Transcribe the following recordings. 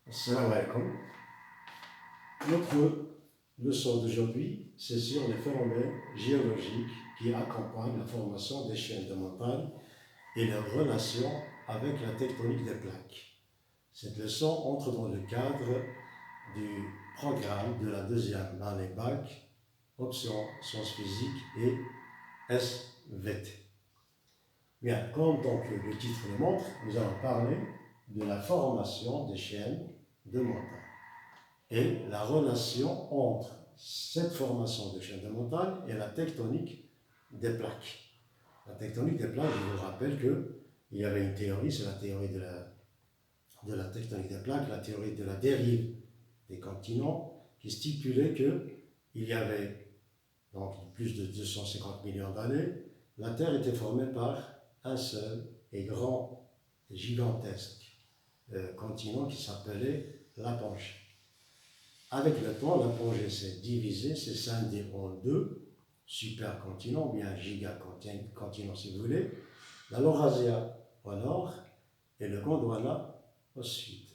Assalamu alaikum. Notre leçon d'aujourd'hui, c'est sur les phénomènes géologiques qui accompagnent la formation des chaînes de montagnes et leur relation avec la tectonique des plaques. Cette leçon entre dans le cadre du programme de la deuxième année bac, option sciences physiques et SVT. Bien, comme donc le titre le montre, nous allons parler de la formation des chaînes de montagnes et la relation entre cette formation de chaînes de montagnes et la tectonique des plaques. La tectonique des plaques, je vous rappelle qu'il y avait une théorie, c'est la théorie de la tectonique des plaques, la théorie de la dérive des continents, qui stipulait qu'il y avait, donc plus de 250 millions d'années, la Terre était formée par un seul et grand, gigantesque continent qui s'appelait la Pangée. Avec le temps, la Pangée s'est divisée, s'est scindée en deux supercontinents, ou bien gigacontinents si vous voulez, la Laurasie au nord et le Gondwana au sud.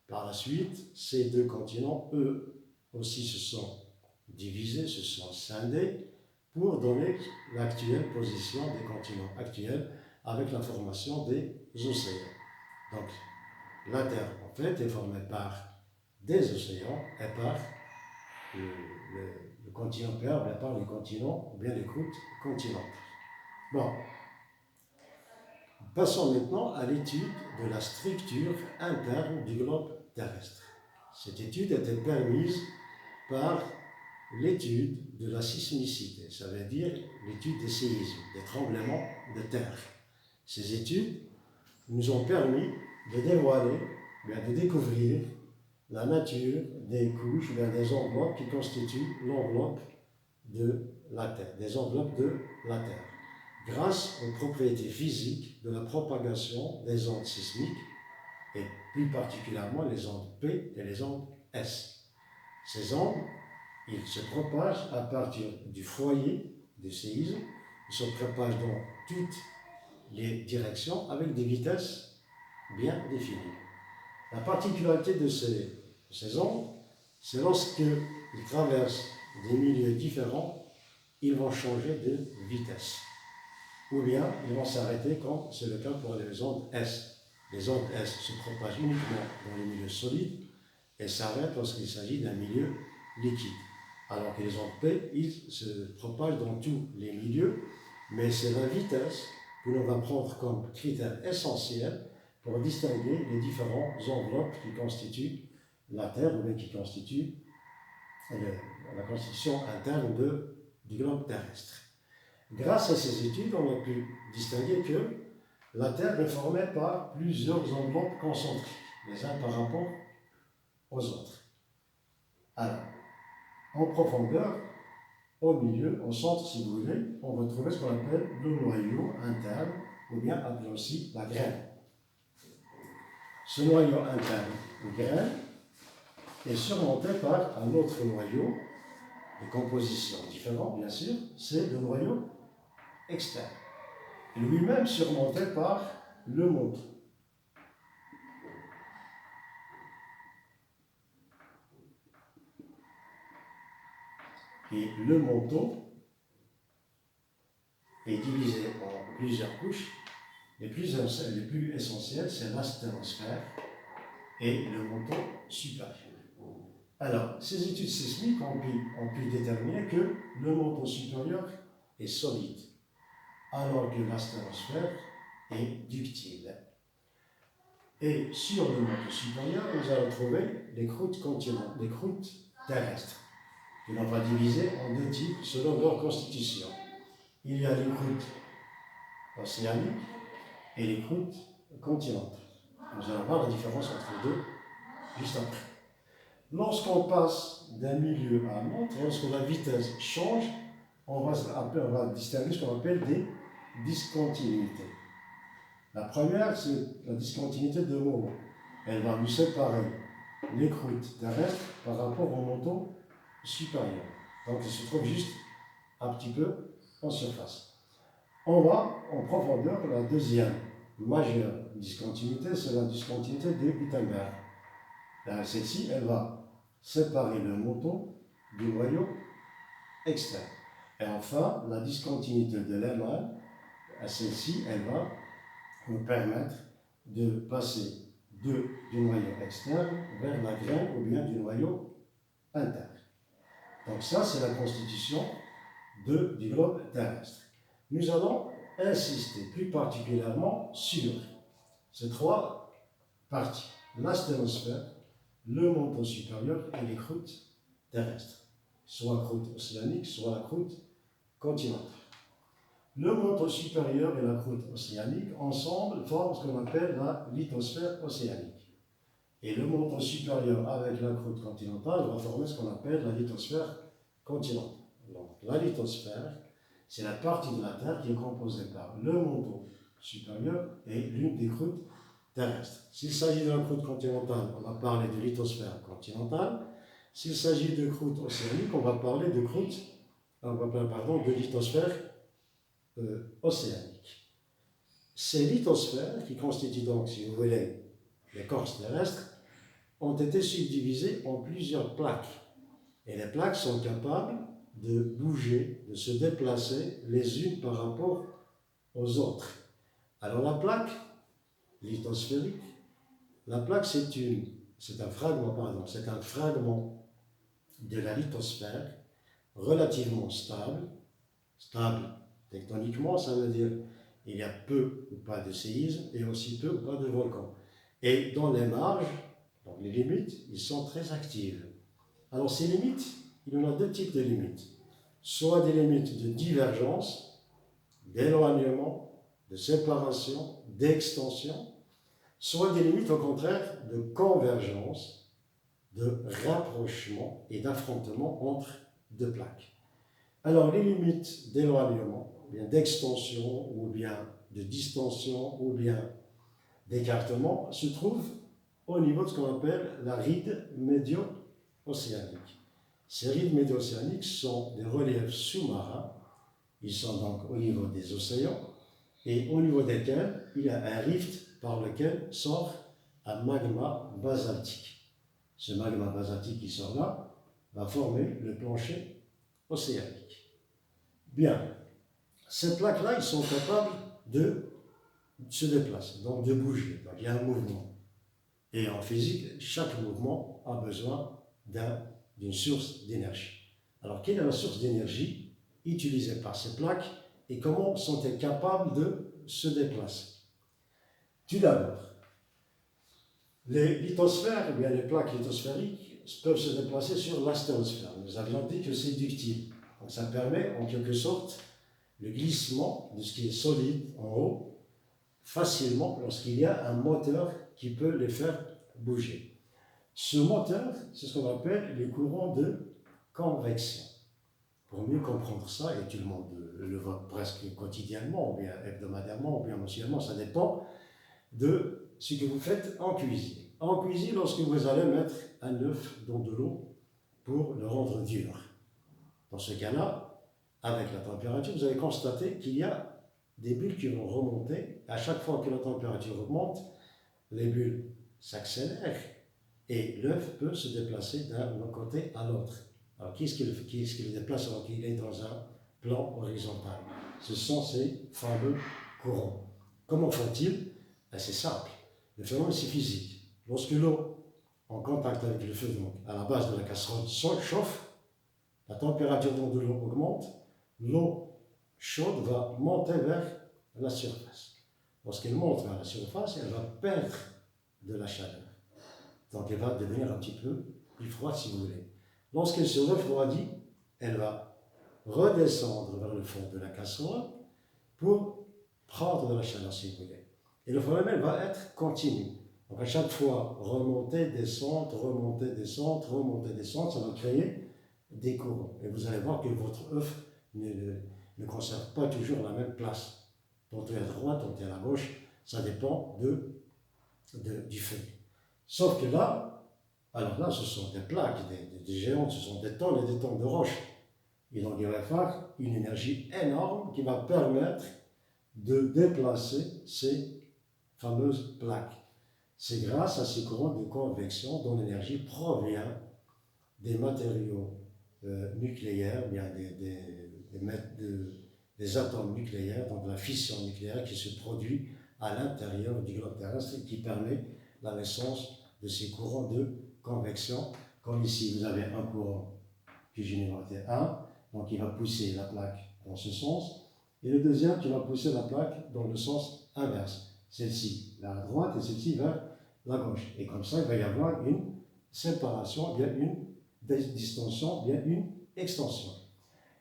Par la suite, ces deux continents, eux aussi, se sont divisés, se sont scindés pour donner l'actuelle position des continents actuels avec la formation des océans. Donc, la Terre, en fait, est formée par des océans et par le continent perle et par les continents, ou bien les croûtes continentales. Bon, passons maintenant à l'étude de la structure interne du globe terrestre. Cette étude était permise par l'étude de la sismicité, ça veut dire l'étude des séismes, des tremblements de terre. Ces études nous ont permis de dévoiler, bien de découvrir la nature des couches, bien des enveloppes qui constituent l'enveloppe de la Terre, des enveloppes de la Terre, grâce aux propriétés physiques de la propagation des ondes sismiques, et plus particulièrement les ondes P et les ondes S. Ces ondes, ils se propagent à partir du foyer du séisme, ils se propagent dans toutes les directions avec des vitesses bien définies. La particularité de ces ondes, c'est lorsqu'ils traversent des milieux différents, ils vont changer de vitesse. Ou bien ils vont s'arrêter comme c'est le cas pour les ondes S. Les ondes S se propagent uniquement dans les milieux solides et s'arrêtent lorsqu'il s'agit d'un milieu liquide. Alors que les ondes P, ils se propagent dans tous les milieux, mais c'est la vitesse que l'on va prendre comme critère essentiel pour distinguer les différentes enveloppes qui constituent la Terre, ou bien qui constituent la constitution interne du globe terrestre. Grâce à ces études, on a pu distinguer que la Terre est formée par plusieurs enveloppes concentriques, les uns par rapport aux autres. Alors, en profondeur, au milieu, au centre si vous voulez, on va trouver ce qu'on appelle le noyau interne, ou bien appelé aussi la graine. Ce noyau interne, la graine, est surmonté par un autre noyau, de composition différente bien sûr, c'est le noyau externe. Lui-même surmonté par le manteau. Et le manteau est divisé en plusieurs couches. Les plus essentielles, c'est l'asténosphère et le manteau supérieur. Alors, ces études sismiques ont pu déterminer que le manteau supérieur est solide, alors que l'asténosphère est ductile. Et sur le manteau supérieur, nous allons trouver les croûtes continentales, les croûtes terrestres, que l'on va diviser en deux types selon leur constitution. Il y a les croûtes océaniques et les croûtes continentales. Nous allons voir la différence entre les deux juste après. Lorsqu'on passe d'un milieu à un autre, lorsque la vitesse change, on va distinguer ce qu'on appelle des discontinuités. La première, c'est la discontinuité de moment. Elle va nous séparer les croûtes terrestres par rapport au manteau supérieur. Donc, il se trouve juste un petit peu en surface. On va en profondeur. La deuxième majeure discontinuité, c'est la discontinuité de Gutenberg. Celle-ci, elle va séparer le manteau du noyau externe. Et enfin, la discontinuité de l'émale, celle-ci, elle va nous permettre de passer du noyau externe vers la graine ou bien du noyau interne. Donc ça, c'est la constitution du globe terrestre. Nous allons insister plus particulièrement sur ces trois parties, la sténosphère, le manteau supérieur et les croûtes terrestres, soit la croûte océanique, soit la croûte continentale. Le manteau supérieur et la croûte océanique, ensemble, forment ce qu'on appelle la lithosphère océanique. Et le manteau supérieur avec la croûte continentale va former ce qu'on appelle la lithosphère continentale. Donc, la lithosphère, c'est la partie de la Terre qui est composée par le manteau supérieur et l'une des croûtes terrestres. S'il s'agit de la croûte continentale, on va parler de lithosphère continentale. S'il s'agit de croûte océanique, on va parler de de lithosphère océanique. Ces lithosphères, qui constituent donc, si vous voulez, l'écorce terrestre, ont été subdivisées en plusieurs plaques. Et les plaques sont capables de bouger, de se déplacer les unes par rapport aux autres. Alors la plaque lithosphérique, la plaque c'est un fragment de la lithosphère relativement stable. Stable tectoniquement, ça veut dire il y a peu ou pas de séismes et aussi peu ou pas de volcans. Et dans les marges, donc les limites, ils sont très actives. Alors ces limites, il y en a deux types de limites. Soit des limites de divergence, d'éloignement, de séparation, d'extension, soit des limites au contraire de convergence, de rapprochement et d'affrontement entre deux plaques. Alors les limites d'éloignement, ou bien d'extension, ou bien de distension, ou bien d'écartement, se trouvent au niveau de ce qu'on appelle la ride médio-océanique. Ces rides médio-océaniques sont des reliefs sous-marins. Ils sont donc au niveau des océans et au niveau desquels il y a un rift par lequel sort un magma basaltique. Ce magma basaltique qui sort là va former le plancher océanique. Bien, ces plaques-là, ils sont capables de se déplacer, donc de bouger. Donc il y a un mouvement. Et en physique, chaque mouvement a besoin d'une source d'énergie. Alors, quelle est la source d'énergie utilisée par ces plaques et comment sont-elles capables de se déplacer? Tout d'abord, les lithosphères, ou bien les plaques lithosphériques, peuvent se déplacer sur l'asténosphère. Nous avions dit que c'est ductile. Donc, ça permet en quelque sorte le glissement de ce qui est solide en haut facilement lorsqu'il y a un moteur qui peut les faire bouger. Ce moteur, c'est ce qu'on appelle les courants de convection. Pour mieux comprendre ça, et tout le monde le voit presque quotidiennement, ou bien hebdomadairement, ou bien mensuellement, ça dépend de ce que vous faites en cuisine. En cuisine, lorsque vous allez mettre un œuf dans de l'eau pour le rendre dur. Dans ce cas-là, avec la température, vous allez constater qu'il y a des bulles qui vont remonter. À chaque fois que la température augmente, les bulles s'accélèrent et l'œuf peut se déplacer d'un côté à l'autre. Alors, qui est-ce qui le déplace alors qu'il est dans un plan horizontal? Ce sont ces fameux courants. Comment font-ils? C'est simple. Le phénomène, c'est physique. Lorsque l'eau, en contact avec le feu, donc à la base de la casserole, chauffe, la température de l'eau augmente, l'eau chaude va monter vers la surface. Lorsqu'elle monte vers la surface, elle va perdre de la chaleur. Donc elle va devenir un petit peu plus froide si vous voulez. Lorsqu'elle se refroidit, elle va redescendre vers le fond de la casserole pour prendre de la chaleur si vous voulez. Et le phénomène va être continu. Donc à chaque fois, remonter, descendre, remonter, descendre, remonter, descendre, ça va créer des courants. Et vous allez voir que votre œuf ne conserve pas toujours la même place. Tantôt à droite, tantôt à la gauche, ça dépend du feu. Sauf que là, alors là, ce sont des plaques, des géantes, ce sont des tonnes et des tonnes de roches. Et donc il va y avoir une énergie énorme qui va permettre de déplacer ces fameuses plaques. C'est grâce à ces courants de convection dont l'énergie provient des matériaux nucléaires, bien des atomes nucléaires, donc la fission nucléaire qui se produit à l'intérieur du globe terrestre et qui permet la naissance de ces courants de convection. Comme ici, vous avez un courant Pg numéroté 1, donc il va pousser la plaque dans ce sens, et le deuxième qui va pousser la plaque dans le sens inverse, celle-ci vers la droite et celle-ci vers la gauche. Et comme ça, il va y avoir une séparation, bien une distension, bien une extension.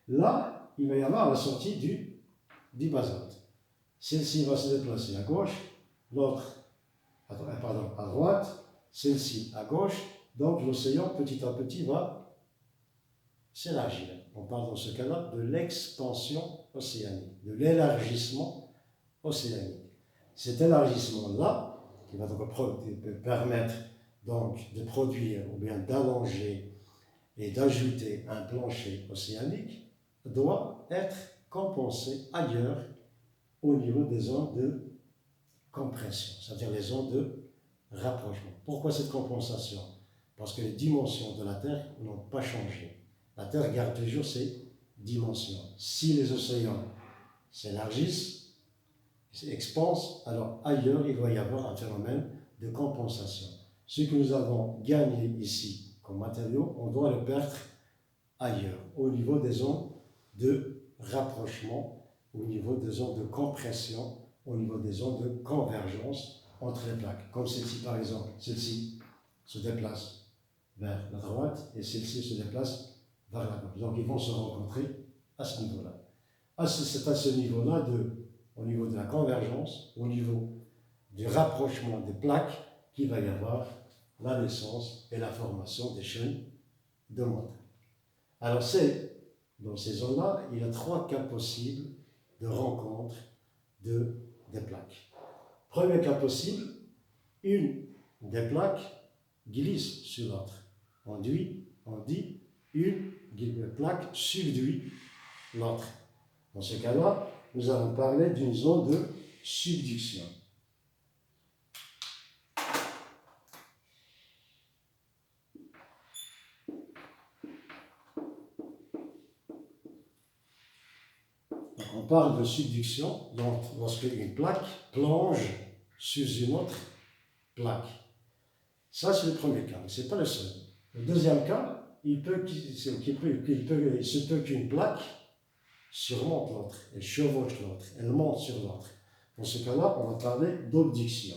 Là, il va y avoir la sortie du basalte. Celle-ci va se déplacer à gauche, l'autre à droite, celle-ci à gauche, donc l'océan petit à petit va s'élargir. On parle dans ce cas-là de l'expansion océanique, de l'élargissement océanique. Cet élargissement-là, qui va donc permettre donc de produire ou bien d'allonger et d'ajouter un plancher océanique, doit être compensé ailleurs au niveau des zones de compression, c'est-à-dire les zones de rapprochement. Pourquoi cette compensation? Parce que les dimensions de la Terre n'ont pas changé. La Terre garde toujours ses dimensions. Si les océans s'élargissent, s'expansent, alors ailleurs il doit y avoir un phénomène de compensation. Ce que nous avons gagné ici comme matériaux, on doit le perdre ailleurs, au niveau des zones de rapprochement, au niveau des zones de compression, au niveau des zones de convergence entre les plaques. Comme celle-ci par exemple, celle-ci se déplace vers la droite et celle-ci se déplace vers la gauche. Donc ils vont se rencontrer à ce niveau-là. C'est à ce niveau-là, au niveau de la convergence, au niveau du rapprochement des plaques, qu'il va y avoir la naissance et la formation des chaînes de montagne. Alors dans ces zones-là, il y a 3 cas possibles de rencontre des plaques. Premier cas possible, une des plaques glisse sur l'autre. On dit une plaque subduit l'autre. Dans ce cas-là, nous allons parler d'une zone de subduction. Donc, on parle de subduction lorsque une plaque plonge sur une autre plaque. Ça, c'est le premier cas, mais ce n'est pas le seul. Le deuxième cas, il se peut qu'une plaque surmonte l'autre, elle chevauche l'autre, elle monte sur l'autre. Dans ce cas-là, on va parler d'obduction.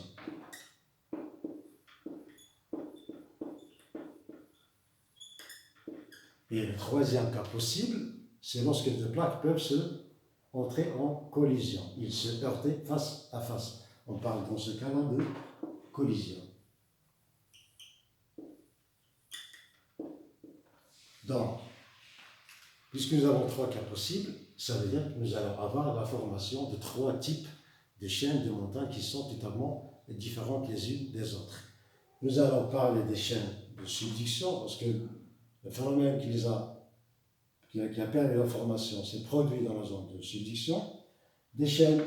Et le troisième cas possible, c'est lorsque les deux plaques peuvent entrer en collision. Ils se heurtent face à face. On parle dans ce cas-là de collision. Donc, puisque nous avons 3 cas possibles, ça veut dire que nous allons avoir la formation de 3 types de chaînes de montagnes qui sont totalement différentes les unes des autres. Nous allons parler des chaînes de subduction, parce que le phénomène qui a permis la formation s'est produit dans la zone de subduction, des chaînes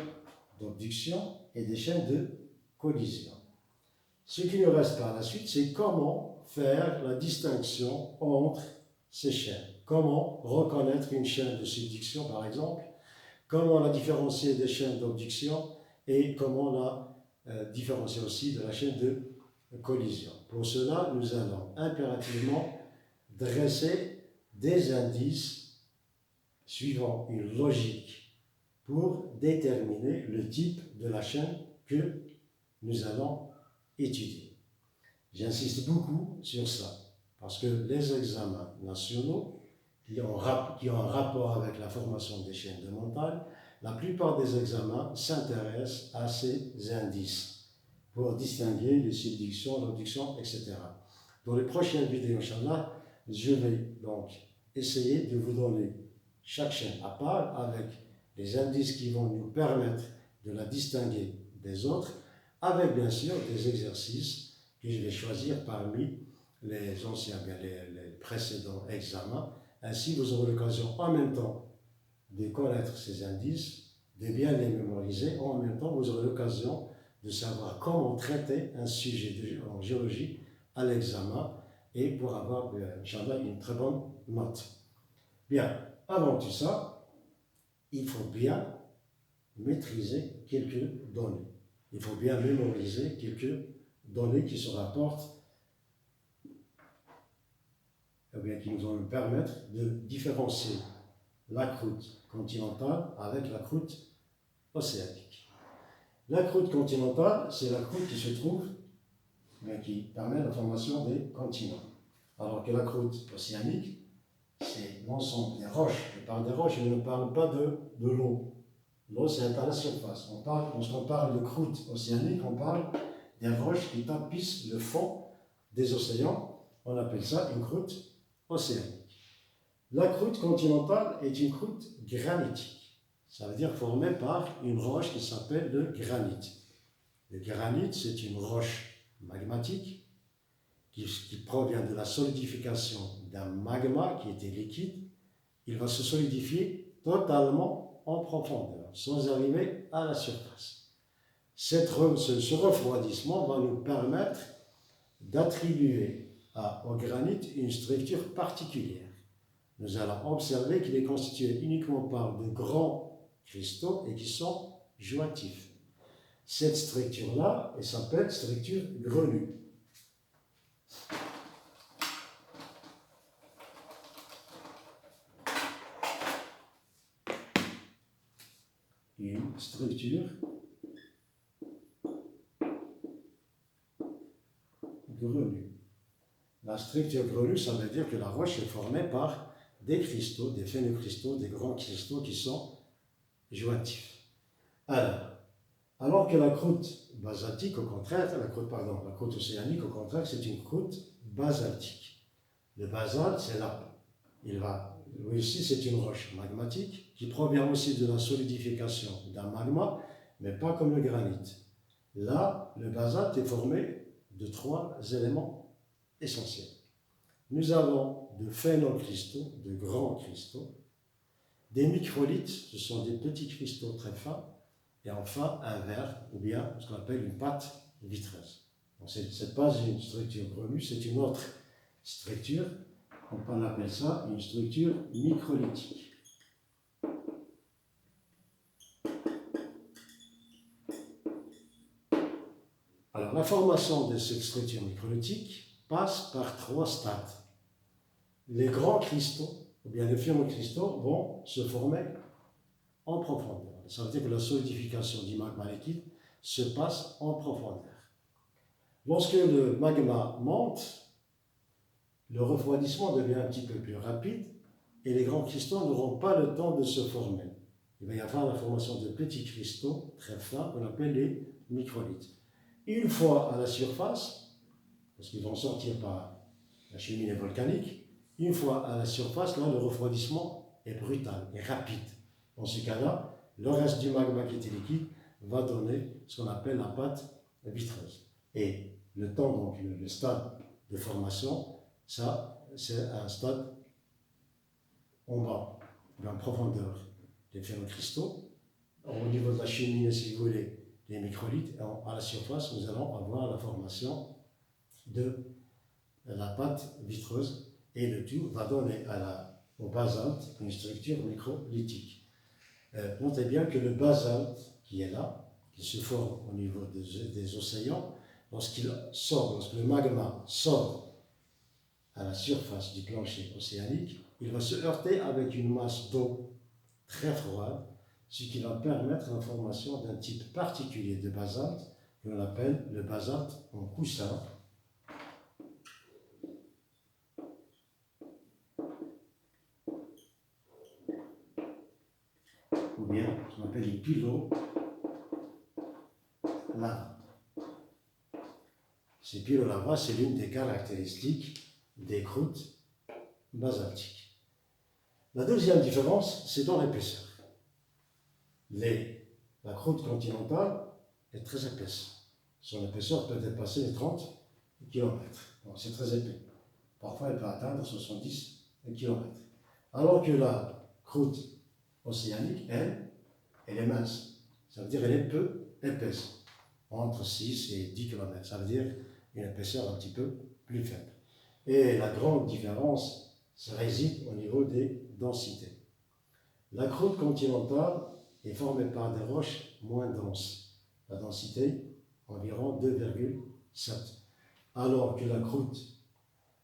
d'obduction et des chaînes de collision. Ce qui nous reste par la suite, c'est comment faire la distinction entre ces chaînes. Comment reconnaître une chaîne de subduction, par exemple, comment la différencier des chaînes d'obduction et comment la différencier aussi de la chaîne de collision. Pour cela, nous allons impérativement dresser des indices suivant une logique pour déterminer le type de la chaîne que nous allons étudier. J'insiste beaucoup sur ça, parce que les examens nationaux qui ont un rapport avec la formation des chaînes de montagne, la plupart des examens s'intéressent à ces indices pour distinguer les subductions, l'obduction, etc. Dans les prochaines vidéos, Inch'Allah, je vais donc essayer de vous donner chaque chaîne à part avec les indices qui vont nous permettre de la distinguer des autres, avec bien sûr des exercices que je vais choisir parmi les anciens, bien les précédents examens. Ainsi, vous aurez l'occasion en même temps de connaître ces indices, de bien les mémoriser. En même temps, vous aurez l'occasion de savoir comment traiter un sujet en géologie à l'examen et pour avoir, Inch'Allah, une très bonne note. Bien, avant tout ça, il faut bien maîtriser quelques données. Il faut bien mémoriser quelques données qui se rapportent, eh bien, qui nous vont nous permettre de différencier la croûte continentale avec la croûte océanique. La croûte continentale, c'est la croûte qui se trouve, bien, qui permet la formation des continents. Alors que la croûte océanique, c'est l'ensemble des roches. Je parle des roches, je ne parle pas de l'eau. L'eau, c'est à la surface. Lorsqu'on parle de croûte océanique, on parle des roches qui tapissent le fond des océans. On appelle ça une croûte océanique. La croûte continentale est une croûte granitique. Ça veut dire formée par une roche qui s'appelle le granit. Le granit, c'est une roche magmatique qui provient de la solidification d'un magma qui était liquide. Il va se solidifier totalement en profondeur, sans arriver à la surface. Ce refroidissement va nous permettre d'attribuer au granit une structure particulière. Nous allons observer qu'il est constitué uniquement par de grands cristaux et qui sont jointifs. Cette structure-là, elle s'appelle structure grenue. Une structure grenue. La structure grenue, ça veut dire que la roche est formée par des cristaux, des phénocristaux, des grands cristaux qui sont jointifs. Alors que la croûte basaltique, au contraire, la croûte océanique, au contraire, c'est une croûte basaltique. Le basalte, c'est lui aussi, c'est une roche magmatique qui provient aussi de la solidification d'un magma, mais pas comme le granit. Là, le basalte est formé de 3 éléments essentiels. Nous avons de phénocristaux, de grands cristaux, des microlithes, ce sont des petits cristaux très fins, et enfin un verre, ou bien ce qu'on appelle une pâte vitreuse. Ce n'est pas une structure grenue, c'est une autre structure. On appelle ça une structure microlithique. Alors, la formation de cette structure microlithique passe par 3 stades. Les grands cristaux, ou bien les phénocristaux, vont se former en profondeur. Ça veut dire que la solidification du magma liquide se passe en profondeur. Lorsque le magma monte, le refroidissement devient un petit peu plus rapide et les grands cristaux n'auront pas le temps de se former. Il va y avoir la formation de petits cristaux très fins qu'on appelle les microlithes. Une fois à la surface, parce qu'ils vont sortir par la cheminée volcanique, une fois à la surface, là, le refroidissement est brutal et rapide. Dans ce cas-là, le reste du magma qui était liquide va donner ce qu'on appelle la pâte vitreuse. Et le temps, donc le stade de formation, ça, c'est un stade en bas, en profondeur des phénocristaux. Au niveau de la cheminée, si vous voulez, les microlithes, et à la surface, nous allons avoir la formation de la pâte vitreuse, et le tout va donner au basalte une structure microlithique. Notez bien que le basalte qui est là, qui se forme au niveau des océans, lorsque le magma sort à la surface du plancher océanique, il va se heurter avec une masse d'eau très froide, ce qui va permettre la formation d'un type particulier de basalte, que l'on appelle le basalte en coussin. Ou bien, ce qu'on appelle une pylolave. Ces pylolavas, c'est l'une des caractéristiques des croûtes basaltiques. La deuxième différence, c'est dans l'épaisseur. La croûte continentale est très épaisse. Son épaisseur peut dépasser les 30 km. C'est très épais. Parfois, elle peut atteindre 70 km. Alors que la croûte océanique, elle est mince. Ça veut dire qu'elle est peu épaisse. entre 6 et 10 km. Ça veut dire une épaisseur un petit peu plus faible. Et la grande différence réside au niveau des densités. La croûte continentale est formée par des roches moins denses. La densité, environ 2,7. Alors que la croûte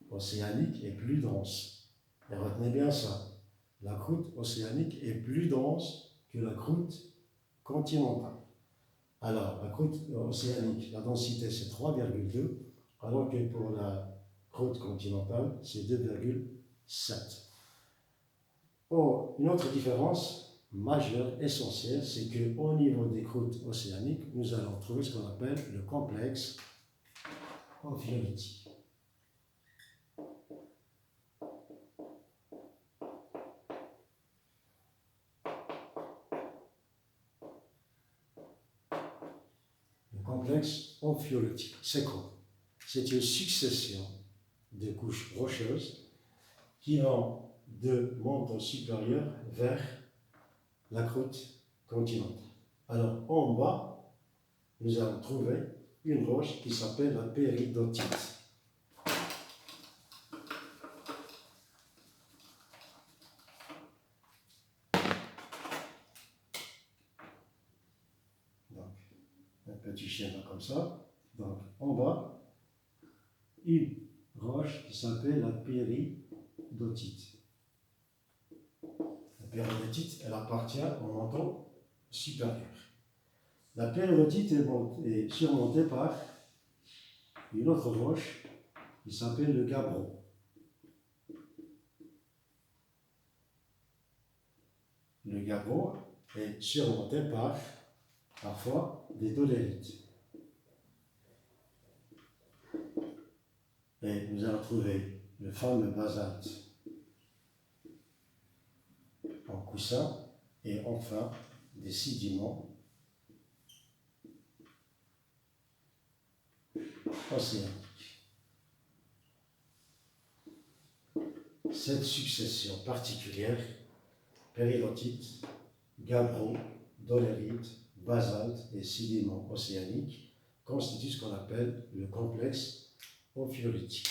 océanique est plus dense. Et retenez bien ça. La croûte océanique est plus dense que la croûte continentale. Alors, la croûte océanique, la densité c'est 3,2, alors que pour la croûte continentale, c'est 2,7. Oh, une autre différence majeure, essentielle, c'est qu'au niveau des croûtes océaniques, nous allons trouver ce qu'on appelle le complexe ophiolitique. Le complexe ophiolitique, c'est quoi? C'est une succession de couches rocheuses qui vont de manteau supérieur vers la croûte continentale. Alors, en bas, nous allons trouver une roche qui s'appelle la péridotite. Donc, un petit schéma comme ça. Donc, en bas, une roche qui s'appelle la péridotite. La péridotite, elle appartient au manteau supérieur. La péridotite est surmontée par une autre roche qui s'appelle le gabbro. Le gabbro est surmonté par, parfois, des dolérites. Et nous allons trouver le fameux basalte en coussin et enfin des sédiments océaniques. Cette succession particulière, péridotite, gabbro, dolérite, basalte et sédiments océaniques, constitue ce qu'on appelle le complexe ophiolitique.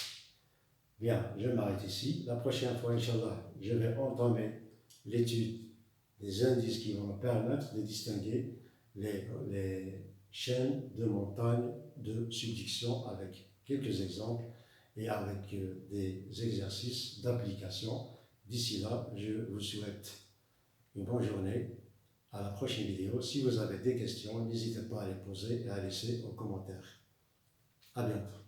Bien, je m'arrête ici. La prochaine fois, Inch'Allah, je vais entamer l'étude des indices qui vont me permettre de distinguer les chaînes de montagnes de subduction avec quelques exemples et avec des exercices d'application. D'ici là, je vous souhaite une bonne journée. À la prochaine vidéo. Si vous avez des questions, n'hésitez pas à les poser et à laisser en commentaire. À bientôt.